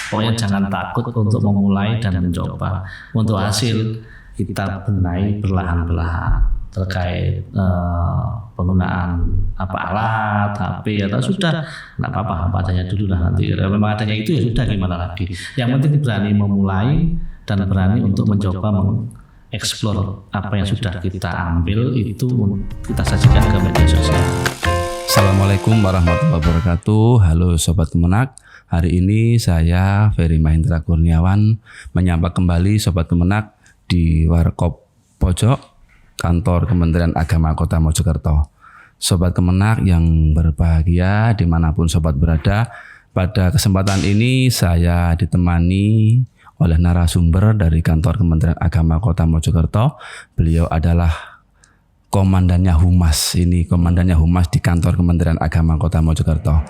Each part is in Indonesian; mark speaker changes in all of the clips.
Speaker 1: Pokoknya jangan takut untuk memulai dan mencoba. Untuk hasil kita benahi perlahan-lahan terkait penggunaan alat, HP atau sudah nggak apa-apa adanya dulu lah, nanti memang adanya itu ya sudah, gimana lagi. Yang penting berani memulai dan berani untuk mencoba mengeksplor apa yang sudah kita ambil itu kita sajikan ke media sosial.
Speaker 2: Assalamualaikum warahmatullahi wabarakatuh. Halo Sobat Kemenak. Hari ini saya Ferry Mahendra Kurniawan menyapa kembali Sobat Kemenak di Warkop Pojok Kantor Kementerian Agama Kota Mojokerto. Sobat Kemenak yang berbahagia dimanapun sobat berada, pada kesempatan ini saya ditemani oleh narasumber dari Kantor Kementerian Agama Kota Mojokerto. Beliau adalah komandannya Humas, ini komandannya Humas di Kantor Kementerian Agama Kota Mojokerto.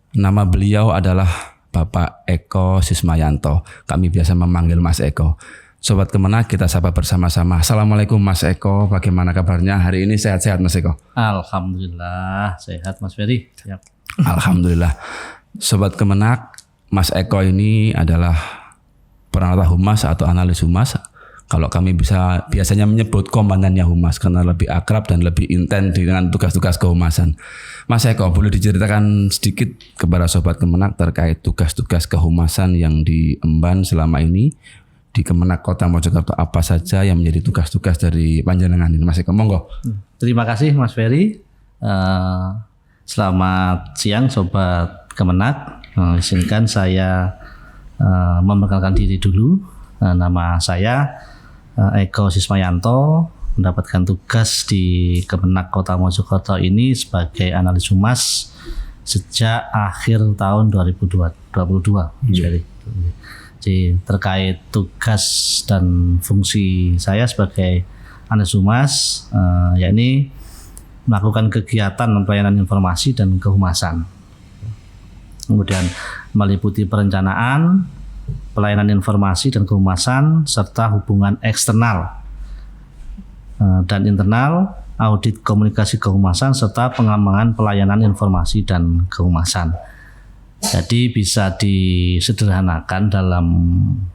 Speaker 2: Nama beliau adalah Bapak Eko Sismayanto. Kami biasa memanggil Mas Eko. Sobat Kemenak, kita sapa bersama-sama. Assalamualaikum Mas Eko, bagaimana kabarnya hari ini? Sehat-sehat Mas Eko?
Speaker 1: Alhamdulillah sehat Mas Ferry. Siap.
Speaker 2: Alhamdulillah. Sobat Kemenak, Mas Eko ini adalah peranata humas atau analis humas. Kalau kami biasanya menyebut komandannya humas karena lebih akrab dan lebih intens dengan tugas-tugas kehumasan. Mas Eko, boleh diceritakan sedikit kepada Sobat Kemenak terkait tugas-tugas kehumasan yang diemban selama ini di Kemenak Kota Mojokerto, apa saja yang menjadi tugas-tugas dari panjenengan ini, Mas Eko? Monggo.
Speaker 1: Terima kasih Mas Ferry. Selamat siang Sobat Kemenak. Izinkan saya memperkenalkan diri dulu. Nama saya Eko Sismayanto, mendapatkan tugas di Kemenak Kota Mojokerto ini sebagai analis humas sejak akhir tahun 2022. Jadi terkait tugas dan fungsi saya sebagai analis humas, yakni melakukan kegiatan pelayanan informasi dan kehumasan. Kemudian meliputi perencanaan, pelayanan informasi dan kehumasan, serta hubungan eksternal dan internal, audit komunikasi kehumasan, serta pengembangan pelayanan informasi dan kehumasan. Jadi bisa disederhanakan dalam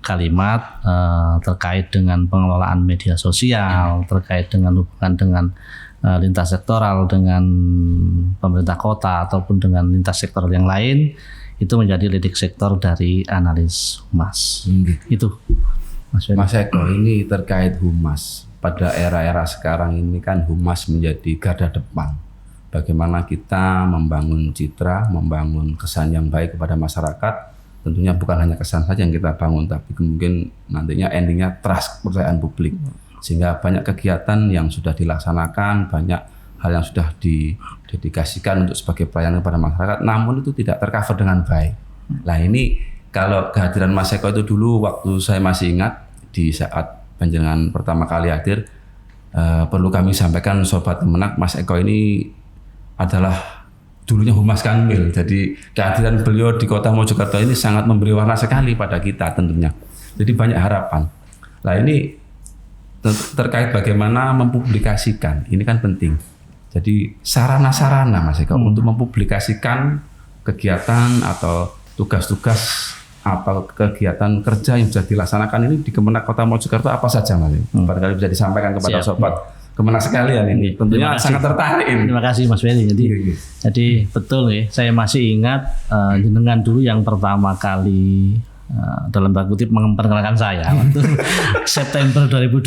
Speaker 1: kalimat terkait dengan pengelolaan media sosial, terkait dengan hubungan dengan lintas sektoral, dengan pemerintah kota ataupun dengan lintas sektoral yang lain, itu menjadi leading sektor dari analis humas. Itu
Speaker 2: Mas Eko, ini terkait humas. Pada era-era sekarang ini kan humas menjadi garda depan. Bagaimana kita membangun citra, membangun kesan yang baik kepada masyarakat. Tentunya bukan hanya kesan saja yang kita bangun, tapi mungkin nantinya endingnya trust, kepercayaan publik. Sehingga banyak kegiatan yang sudah dilaksanakan, banyak hal yang sudah didedikasikan untuk sebagai pelayanan kepada masyarakat, namun itu tidak tercover dengan baik. Nah ini kalau kehadiran Mas Eko itu dulu waktu saya masih ingat di saat panjenengan pertama kali hadir, perlu kami sampaikan Sobat Kemenak, Mas Eko ini adalah dulunya Humas Kanwil. Jadi kehadiran beliau di Kota Mojokerto ini sangat memberi warna sekali pada kita tentunya. Jadi banyak harapan. Nah ini terkait bagaimana mempublikasikan, ini kan penting. Jadi sarana-sarana Mas Eko untuk mempublikasikan kegiatan atau tugas-tugas atau kegiatan kerja yang sudah dilaksanakan ini di Kemenak Kota Mojokerto apa saja Mas Eko? Barangkali bisa disampaikan kepada Sobat Kemenak sekalian ini. Tentunya sangat tertarik ini.
Speaker 1: Terima kasih Mas Ferry. Jadi betul ya, saya masih ingat jenengan dulu yang pertama kali dalam tanda kutip memperkenalkan saya waktu September 2022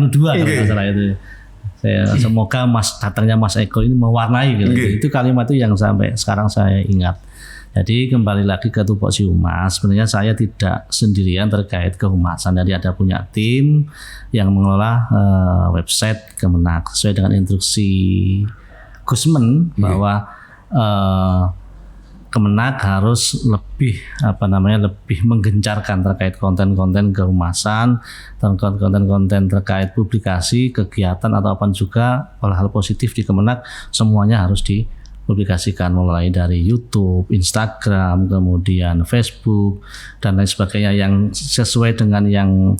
Speaker 1: kalau tidak salah itu. Saya semoga datangnya Mas Eko ini mewarnai gitu. Itu kalimat itu yang sampai sekarang saya ingat. Jadi kembali lagi ke tupoksi humas, sebenarnya saya tidak sendirian terkait kehumasan. Jadi ada punya tim yang mengelola website Kemenak sesuai dengan instruksi Gusmen bahwa Kemenak harus lebih lebih menggencarkan terkait konten-konten kehumasan dan konten-konten terkait publikasi, kegiatan atau apa juga hal positif di Kemenak, semuanya harus dipublikasikan mulai dari YouTube, Instagram, kemudian Facebook dan lain sebagainya yang sesuai dengan yang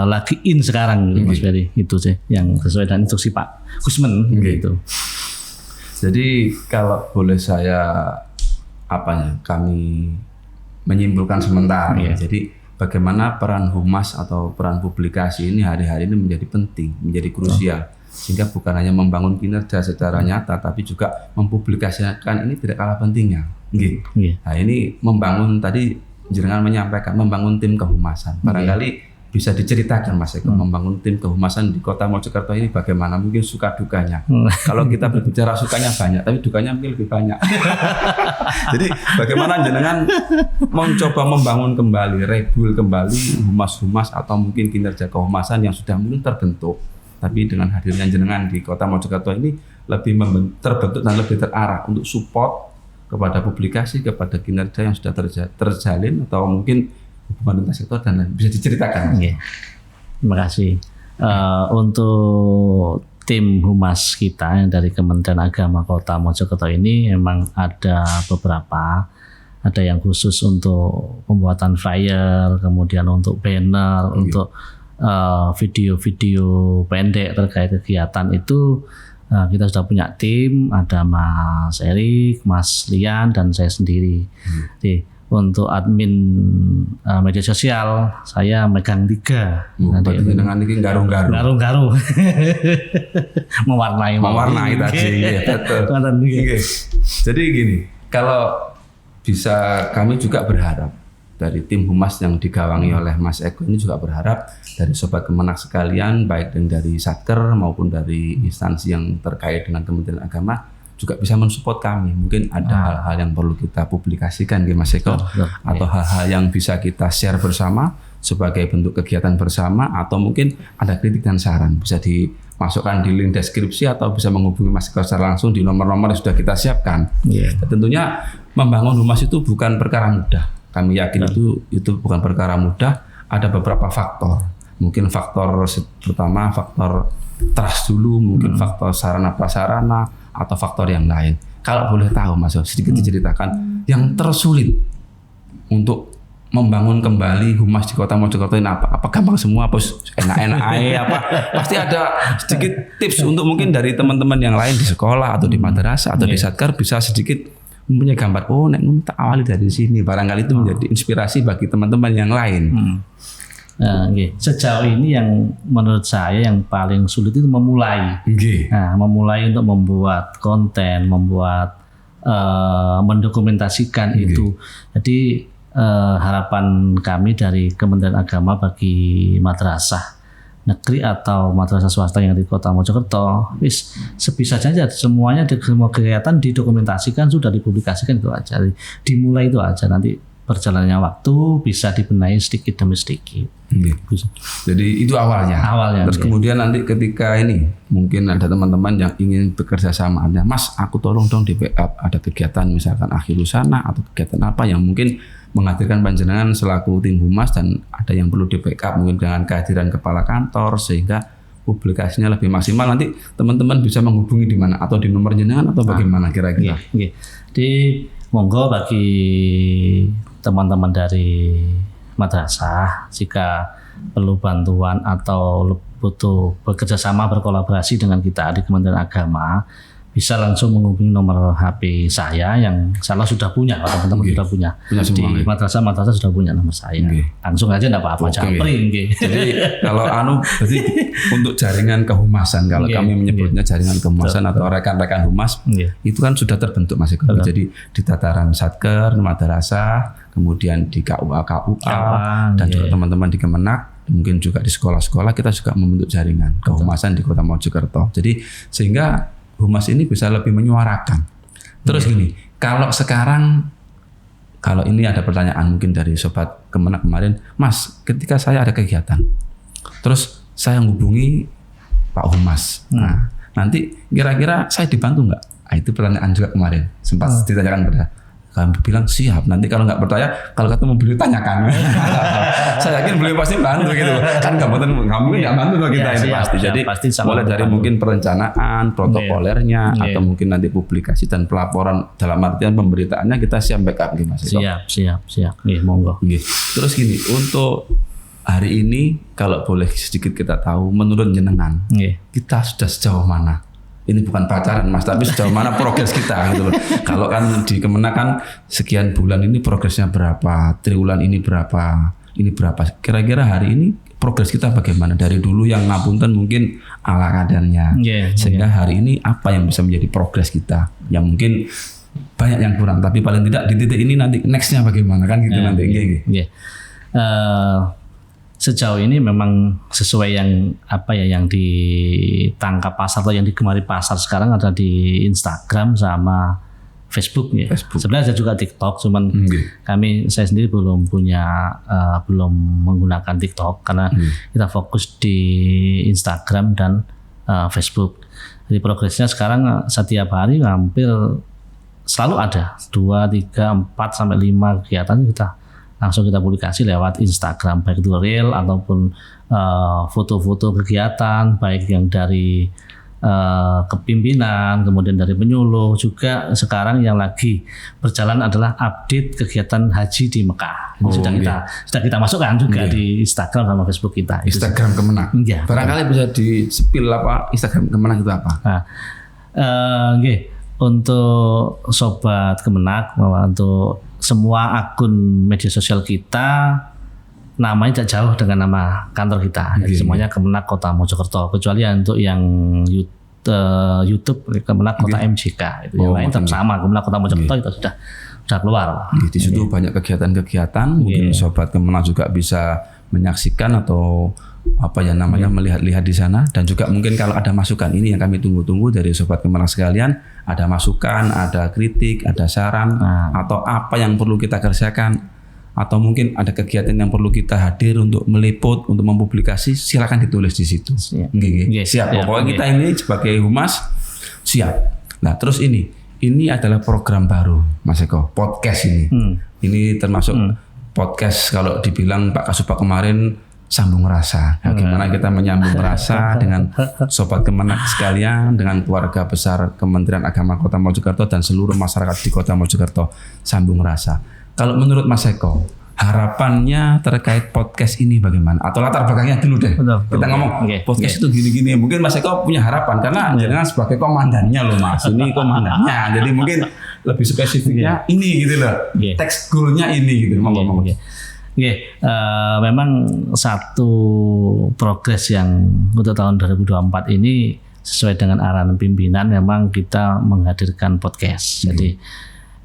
Speaker 1: lagi in sekarang Mas Ferry. Itu sih yang sesuai dengan instruksi Pak Gusmen gitu.
Speaker 2: Jadi kalau boleh saya kami menyimpulkan sementara. Jadi bagaimana peran humas atau peran publikasi ini hari-hari ini menjadi penting, menjadi krusial. Sehingga bukan hanya membangun kinerja secara nyata, tapi juga mempublikasikan ini tidak kalah pentingnya. Nah ini membangun tadi jenengan menyampaikan membangun tim kehumasan. Barangkali bisa diceritakan Mas Eko membangun tim kehumasan di Kota Mojokerto ini bagaimana, mungkin suka dukanya. Kalau kita berbicara sukanya banyak, tapi dukanya mungkin lebih banyak. Jadi bagaimana jenengan mencoba membangun kembali, rebul kembali humas-humas atau mungkin kinerja kehumasan yang sudah mungkin terbentuk, tapi dengan hadirnya jenengan di Kota Mojokerto ini lebih terbentuk dan lebih terarah untuk support kepada publikasi, kepada kinerja yang sudah terjalin atau mungkin hubungan lintas sektor dan bisa diceritakan.
Speaker 1: Terima kasih. Untuk tim humas kita yang dari Kementerian Agama Kota Mojokerto ini memang ada beberapa. Ada yang khusus untuk pembuatan flyer, kemudian untuk banner, untuk video-video pendek terkait kegiatan itu. Kita sudah punya tim, ada Mas Erik, Mas Lian, dan saya sendiri. Jadi, untuk admin media sosial saya megang 3.
Speaker 2: Berarti dengan ini garu-garu. mewarnai tadi. Betul. Jadi gini, kalau bisa kami juga berharap dari tim humas yang digawangi oleh Mas Eko ini juga berharap dari sobat Kemenak sekalian, baik dari Satker maupun dari instansi yang terkait dengan Kementerian Agama juga bisa mensupport kami. Mungkin ada hal-hal yang perlu kita publikasikan di Mas Eko, atau hal-hal yang bisa kita share bersama sebagai bentuk kegiatan bersama, atau mungkin ada kritik dan saran bisa dimasukkan di link deskripsi atau bisa menghubungi Mas Eko secara langsung di nomor-nomor yang sudah kita siapkan. Tentunya membangun humas itu bukan perkara mudah. Kami yakin itu bukan perkara mudah. Ada beberapa faktor. Mungkin faktor pertama faktor trust dulu, mungkin faktor sarana prasarana, atau faktor yang lain. Kalau boleh tahu Mas, sedikit diceritakan yang tersulit untuk membangun kembali humas di Kota Mojokerto ini apa? Apa gampang semua? Apa enak-enak aja? Apa pasti ada sedikit tips untuk mungkin dari teman-teman yang lain di sekolah atau di madrasah atau di Satker bisa sedikit mempunyai gambar. Oh, nek tak awali dari sini. Barangkali itu menjadi inspirasi bagi teman-teman yang lain.
Speaker 1: Sejauh ini yang menurut saya yang paling sulit itu memulai. Memulai untuk membuat konten, mendokumentasikan itu. Jadi harapan kami dari Kementerian Agama bagi madrasah negeri atau madrasah swasta yang di Kota Mojokerto, sebisa saja semuanya semua kegiatan didokumentasikan, sudah dipublikasikan, itu aja. Dimulai itu aja, nanti berjalannya waktu bisa dibenahi sedikit demi sedikit.
Speaker 2: Jadi itu awalnya. Terus kemudian nanti ketika ini mungkin ada teman-teman yang ingin bekerja sama, Mas, aku tolong dong di backup, ada kegiatan misalkan akhir sana atau kegiatan apa yang mungkin menghadirkan panjenengan selaku tim humas, dan ada yang perlu di backup mungkin dengan kehadiran kepala kantor sehingga publikasinya lebih maksimal. Nanti teman-teman bisa menghubungi di mana, atau di nomor jenengan atau bagaimana kira-kira?
Speaker 1: Di monggo bagi teman-teman dari madrasah, jika perlu bantuan atau butuh bekerja sama berkolaborasi dengan kita di Kementerian Agama, bisa langsung menghubungi nomor HP saya yang salah sudah punya, teman-teman sudah punya di madrasah sudah punya nomor saya. Langsung aja enggak apa-apa, japri.
Speaker 2: Jadi kalau berarti untuk jaringan kehumasan, kalau kami menyebutnya jaringan kehumasan atau rekan-rekan humas, itu kan sudah terbentuk Mas Eko. Jadi di tataran Satker, madrasah, kemudian di KUA, dan juga teman-teman di Kemenak, mungkin juga di sekolah-sekolah kita juga membentuk jaringan kehumasan di Kota Mojokerto. Jadi sehingga humas ini bisa lebih menyuarakan. Terus gini, kalau sekarang, kalau ini ada pertanyaan mungkin dari sobat Kemenak kemarin, Mas, ketika saya ada kegiatan, terus saya menghubungi Pak Humas, nah nanti kira-kira saya dibantu nggak? Nah, itu pertanyaan juga kemarin sempat ditanyakan pada kami, bilang siap. Nanti kalau nggak percaya, kalau ketemu beliau tanyakan. Saya yakin beliau pasti bantu gitu. Kan nggak mungkin nggak bantu loh kita ini pasti. Jadi mulai dari mungkin perencanaan, protokolernya, atau mungkin nanti publikasi dan pelaporan dalam artian pemberitaannya kita siap backup gitu Mas.
Speaker 1: Siap. Monggo.
Speaker 2: Terus gini, untuk hari ini kalau boleh sedikit kita tahu, menurut jenengan kita sudah sejauh mana ini bukan pacaran Mas, tapi sejauh mana progres kita gitu loh. Kalau kan di Kemenak kan sekian bulan ini progresnya berapa, triwulan ini berapa, ini berapa. Kira-kira hari ini progres kita bagaimana? Dari dulu yang ngapunten mungkin ala kadarnya. Sehingga hari ini apa yang bisa menjadi progres kita? Yang mungkin banyak yang kurang, tapi paling tidak di titik ini nanti nextnya bagaimana kan gitu nanti.
Speaker 1: Sejauh ini memang sesuai yang yang ditangkap pasar atau yang digemari pasar sekarang ada di Instagram sama Facebook ya. Sebenarnya saya juga TikTok, cuman saya sendiri belum menggunakan TikTok karena kita fokus di Instagram dan Facebook. Jadi progresnya sekarang setiap hari hampir selalu ada 2, 3, 4 sampai 5 kegiatan langsung kita publikasi lewat Instagram, baik itu reel ataupun foto-foto kegiatan, baik yang dari kepimpinan, kemudian dari penyuluh. Juga sekarang yang lagi berjalan adalah update kegiatan haji di Mekah. Sudah kita masukkan juga di Instagram sama Facebook kita.
Speaker 2: Instagram Kemenak. Barangkali bisa di-spill apa Instagram Kemenak itu apa?
Speaker 1: Untuk Sobat Kemenak, untuk semua akun media sosial kita namanya tidak jauh dengan nama kantor kita. Jadi semuanya Kemenak Kota Mojokerto, kecuali untuk yang YouTube Kemenak Kota MJK itu yang lain tetap sama Kemenak Kota Mojokerto itu sudah keluar.
Speaker 2: Di situ banyak kegiatan-kegiatan, mungkin Sobat Kemenak juga bisa menyaksikan atau melihat-lihat di sana. Dan juga mungkin kalau ada masukan, ini yang kami tunggu-tunggu dari Sobat Kemenak sekalian, ada masukan, ada kritik, ada saran, atau apa yang perlu kita kerjakan, atau mungkin ada kegiatan yang perlu kita hadir untuk meliput, untuk mempublikasi, silakan ditulis di situ. Siap. Pokoknya kita ini sebagai humas siap. Nah, terus ini adalah program baru Mas Eko, podcast ini. Ini termasuk podcast, kalau dibilang Pak Kasubag kemarin sambung rasa. Bagaimana kita menyambung rasa dengan Sobat Kemenak sekalian, dengan keluarga besar Kementerian Agama Kota Mojokerto dan seluruh masyarakat di Kota Mojokerto, sambung rasa. Kalau menurut Mas Eko, harapannya terkait podcast ini bagaimana? Atau latar belakangnya dulu deh. Kita ngomong podcast itu gini-gini. Mungkin Mas Eko punya harapan karena jangan sebagai komandannya loh Mas. Ini komandannya. Jadi mungkin lebih spesifiknya ini gitu loh. Teks goalnya ini gitu. Ngomong.
Speaker 1: Memang satu progres yang untuk tahun 2024 ini sesuai dengan arahan pimpinan, memang kita menghadirkan podcast. Jadi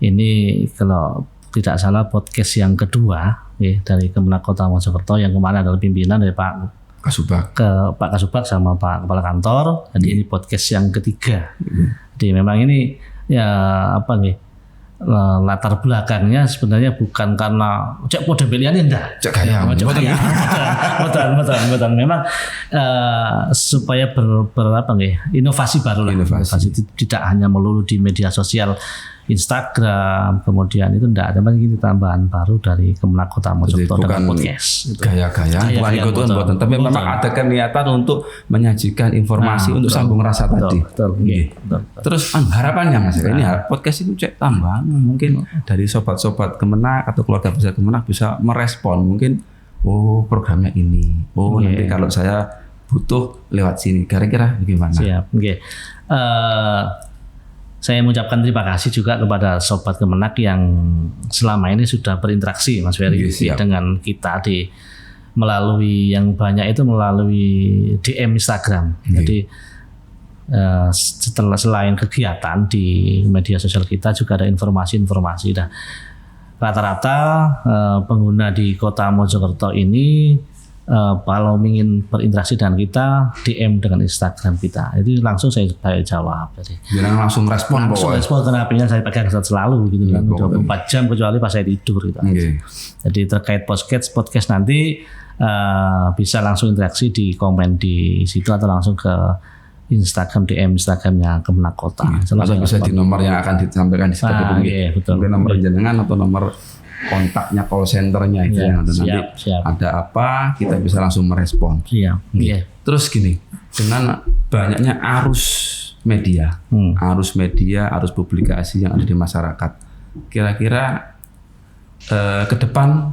Speaker 1: ini kalau tidak salah podcast yang kedua dari Kemenak Kota Mojokerto. Yang kemarin adalah pimpinan dari Pak Kasubag sama Pak Kepala Kantor. Jadi ini podcast yang ketiga. Jadi memang ini latar belakangnya sebenarnya bukan karena cek kode beliannya enggak.
Speaker 2: Cek kaya.
Speaker 1: Betul. Memang supaya inovasi baru lah. Inovasi tidak hanya melulu di media sosial Instagram, kemudian itu enggak ada lagi tambahan baru dari Kemenak Kota Mojokerto dengan podcast.
Speaker 2: Gaya-gaya, bukan ikut-ikutan, tapi memang ada niatan untuk menyajikan informasi untuk sambung rasa tadi.
Speaker 1: Betul.
Speaker 2: Terus harapannya Mas, ini podcast itu cek tambahan mungkin dari sobat-sobat Kemenak atau keluarga besar Kemenak bisa merespon mungkin programnya ini. Nanti kalau saya butuh lewat sini. Kira-kira bagaimana?
Speaker 1: Siap. Saya mengucapkan terima kasih juga kepada Sobat Kemenak yang selama ini sudah berinteraksi Mas Ferry dengan kita melalui yang banyak itu melalui DM Instagram. Jadi selain kegiatan di media sosial kita juga ada informasi-informasi. Rata-rata pengguna di Kota Mojokerto ini kalau ingin berinteraksi dengan kita, DM dengan Instagram kita. Jadi langsung saya jawab. Jadi
Speaker 2: langsung respon.
Speaker 1: Karena HP-nya saya pegang selalu gitu kan, 24 jam kecuali pas saya tidur gitu. Jadi terkait podcast nanti bisa langsung interaksi di komen di situ atau langsung ke Instagram, DM Instagramnya Kemenak Kota.
Speaker 2: Atau bisa di nomor yang akan disampaikan di situ. Mungkin nomor jenengan atau nomor kontaknya call centernya itu yang nanti ada apa kita bisa langsung merespon. Terus gini, dengan banyaknya arus media, arus publikasi yang ada di masyarakat, kira-kira ke depan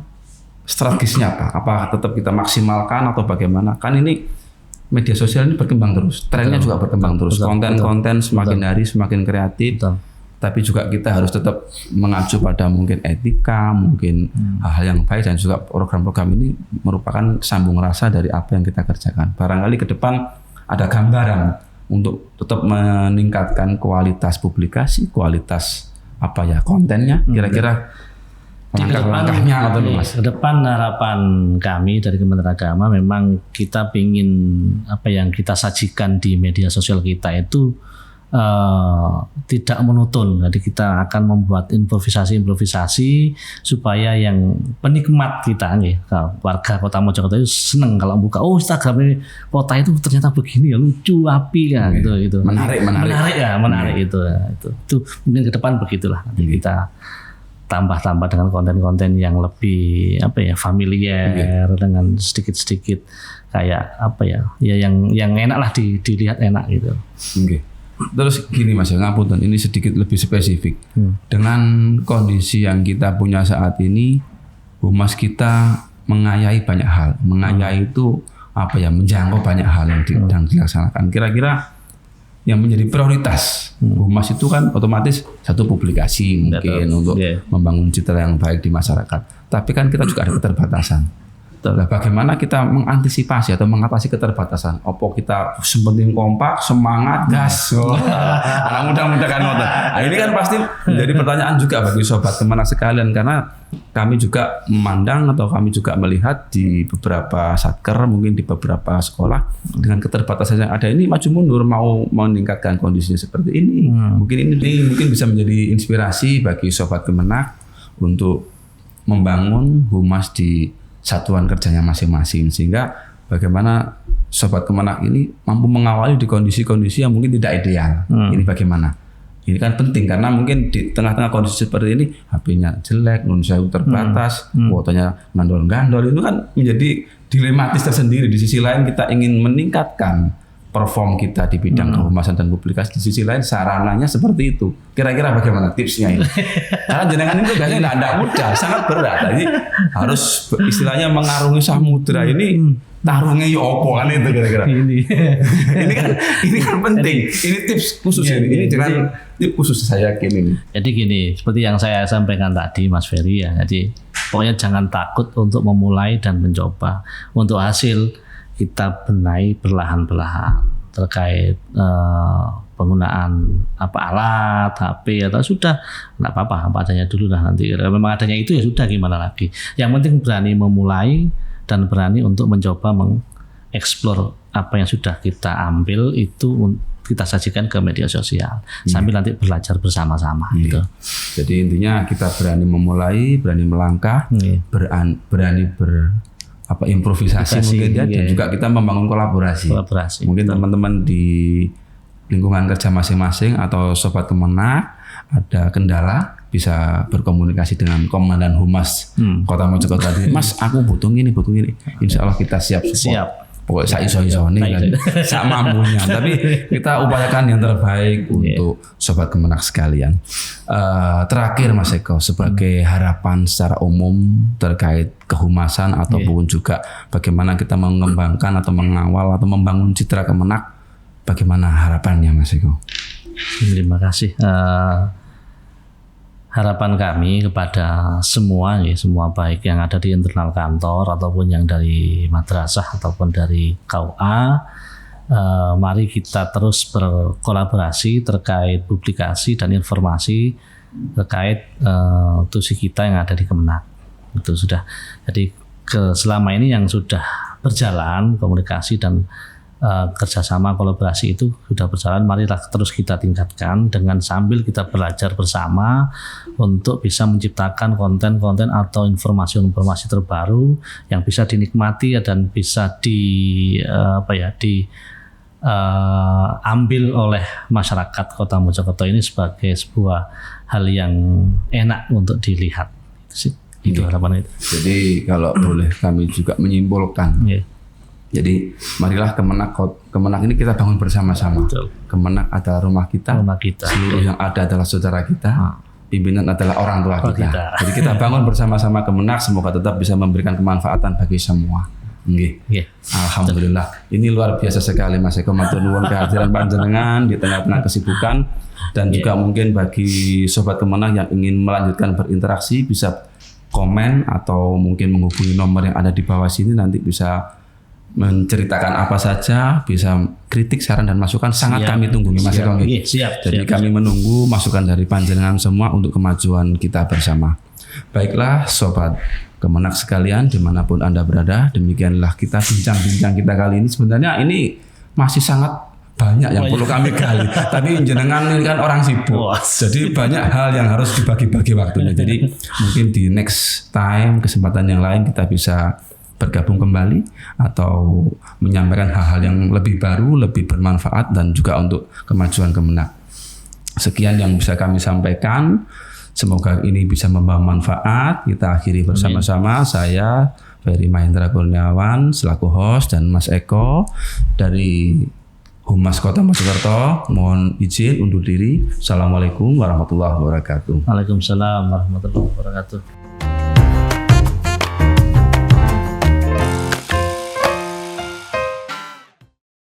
Speaker 2: strategisnya apa? Apa tetap kita maksimalkan atau bagaimana? Kan ini media sosial ini berkembang terus, trennya juga berkembang terus, konten-konten semakin hari semakin kreatif. Tapi juga kita harus tetap mengacu pada mungkin etika, mungkin hal-hal yang baik, dan juga program-program ini merupakan sambung rasa dari apa yang kita kerjakan. Barangkali ke depan ada gambaran untuk tetap meningkatkan kualitas publikasi, kualitas kontennya. Kira-kira langkah-langkahnya atau Mas?
Speaker 1: Ke depan harapan kami dari Kementerian Agama memang kita ingin apa yang kita sajikan di media sosial kita itu tidak monoton. Jadi kita akan membuat improvisasi supaya yang penikmat kita warga Kota Mojokerto itu senang kalau buka Instagram ini kota itu ternyata begini ya, lucu, api kan, gitu. Menarik itu mungkin ke depan begitulah. Nanti kita tambah dengan konten-konten yang lebih familiar, dengan sedikit-sedikit kayak yang enak lah dilihat enak gitu.
Speaker 2: Terus gini Mas, ngapunten, ini sedikit lebih spesifik. Dengan kondisi yang kita punya saat ini, humas kita mengayahi banyak hal. Mengayahi itu menjangkau banyak hal yang sedang dilaksanakan. Kira-kira yang menjadi prioritas humas itu kan otomatis satu publikasi mungkin untuk membangun citra yang baik di masyarakat. Tapi kan kita juga ada keterbatasan. Nah, bagaimana kita mengantisipasi atau mengatasi keterbatasan? Opo kita sepenting kompak, semangat, gas. Anak muda-muda kan nonton. Nah, ini kan pasti menjadi pertanyaan juga bagi sobat Kemenak sekalian, karena kami juga memandang atau kami juga melihat di beberapa satker, mungkin di beberapa sekolah dengan keterbatasan yang ada ini maju mundur mau meningkatkan kondisinya seperti ini. Mungkin ini bisa menjadi inspirasi bagi sobat Kemenak untuk membangun humas di satuan kerjanya masing-masing, sehingga bagaimana sobat Kemenak ini mampu mengawali di kondisi-kondisi yang mungkin tidak ideal. Ini bagaimana? Ini kan penting karena mungkin di tengah-tengah kondisi seperti ini HP-nya jelek, nunsau terbatas, fotonya gandol-gandol, itu kan menjadi dilematis tersendiri. Di sisi lain kita ingin meningkatkan perform kita di bidang kehumasan dan publikasi, di sisi lain sarananya seperti itu. Kira-kira bagaimana tipsnya ini? Karena jenengan itu kayaknya tidak mudah, sangat berat. Jadi harus istilahnya mengarungi samudra ini, tarungnya opo kan itu kira-kira. Ini kan penting. Ini tips khusus ini dengan tips khusus saya yakin ini.
Speaker 1: Jadi gini, seperti yang saya sampaikan tadi Mas Ferry ya. Jadi pokoknya jangan takut untuk memulai dan mencoba. Untuk hasil kita benahi perlahan-perlahan terkait penggunaan alat HP atau sudah nggak apa-apa apa adanya dulu lah, nanti memang adanya itu ya sudah, gimana lagi. Yang penting berani memulai dan berani untuk mencoba mengeksplor apa yang sudah kita ambil itu kita sajikan ke media sosial sambil nanti belajar bersama-sama gitu.
Speaker 2: Jadi intinya kita berani memulai, berani melangkah, berani improvisasi mungkin ya, dan juga kita membangun kolaborasi. Mungkin teman-teman di lingkungan kerja masing-masing atau sobat Kemenak ada kendala bisa berkomunikasi dengan Komandan Humas Kota Mojokerto. Mas, aku butuh ini. Insya Allah kita siap support. Pokoknya saya iso-iso nih kan, sak mampunya. Tapi kita upayakan yang terbaik untuk sobat Kemenak sekalian. Terakhir Mas Eko, sebagai harapan secara umum terkait kehumasan ataupun juga bagaimana kita mengembangkan atau mengawal atau membangun citra Kemenak, bagaimana harapannya Mas Eko?
Speaker 1: Terima kasih. Harapan kami kepada semua baik yang ada di internal kantor ataupun yang dari madrasah ataupun dari KUA, mari kita terus berkolaborasi terkait publikasi dan informasi terkait tusi kita yang ada di Kemenak. Itu sudah. Jadi selama ini yang sudah berjalan komunikasi dan kerjasama kolaborasi itu sudah berjalan, marilah terus kita tingkatkan dengan sambil kita belajar bersama untuk bisa menciptakan konten-konten atau informasi-informasi terbaru yang bisa dinikmati dan bisa ambil oleh masyarakat Kota Mojokerto ini sebagai sebuah hal yang enak untuk dilihat. Itu harapan itu.
Speaker 2: Jadi kalau boleh kami juga menyimpulkan. Jadi marilah Kemenak ini kita bangun bersama-sama. Kemenak adalah rumah kita. Seluruh yang ada adalah saudara kita. Pimpinan adalah orang tua kita. Jadi kita bangun bersama-sama Kemenak, semoga tetap bisa memberikan kemanfaatan bagi semua. Nggih.
Speaker 1: Nggih.
Speaker 2: Alhamdulillah. Ini luar biasa sekali Mas Eko, matur nuwun kehadiran panjenengan di tengah-tengah kesibukan, dan juga mungkin bagi sobat Kemenang yang ingin melanjutkan berinteraksi bisa komen atau mungkin menghubungi nomor yang ada di bawah sini, nanti bisa menceritakan apa saja, bisa kritik, saran dan masukan sangat kami tunggu Mas Eko. Jadi kami menunggu masukan dari panjenengan semua untuk kemajuan kita bersama. Baiklah sobat Kemenak sekalian dimanapun Anda berada, demikianlah kita bincang-bincang kita kali ini. Sebenarnya ini masih sangat banyak yang perlu kami gali, tapi jenengan ini kan orang sibuk, jadi banyak hal yang harus dibagi-bagi waktunya. Jadi mungkin di next time, kesempatan yang lain kita bisa bergabung kembali atau menyampaikan hal-hal yang lebih baru, lebih bermanfaat dan juga untuk kemajuan Kemenak. Sekian yang bisa kami sampaikan. Semoga ini bisa membawa manfaat. Kita akhiri bersama-sama. Saya Ferry Mahendra Kurniawan selaku host dan Mas Eko dari Humas Kota Mojokerto. Mohon izin undur diri. Assalamualaikum warahmatullahi wabarakatuh.
Speaker 1: Waalaikumsalam warahmatullahi wabarakatuh.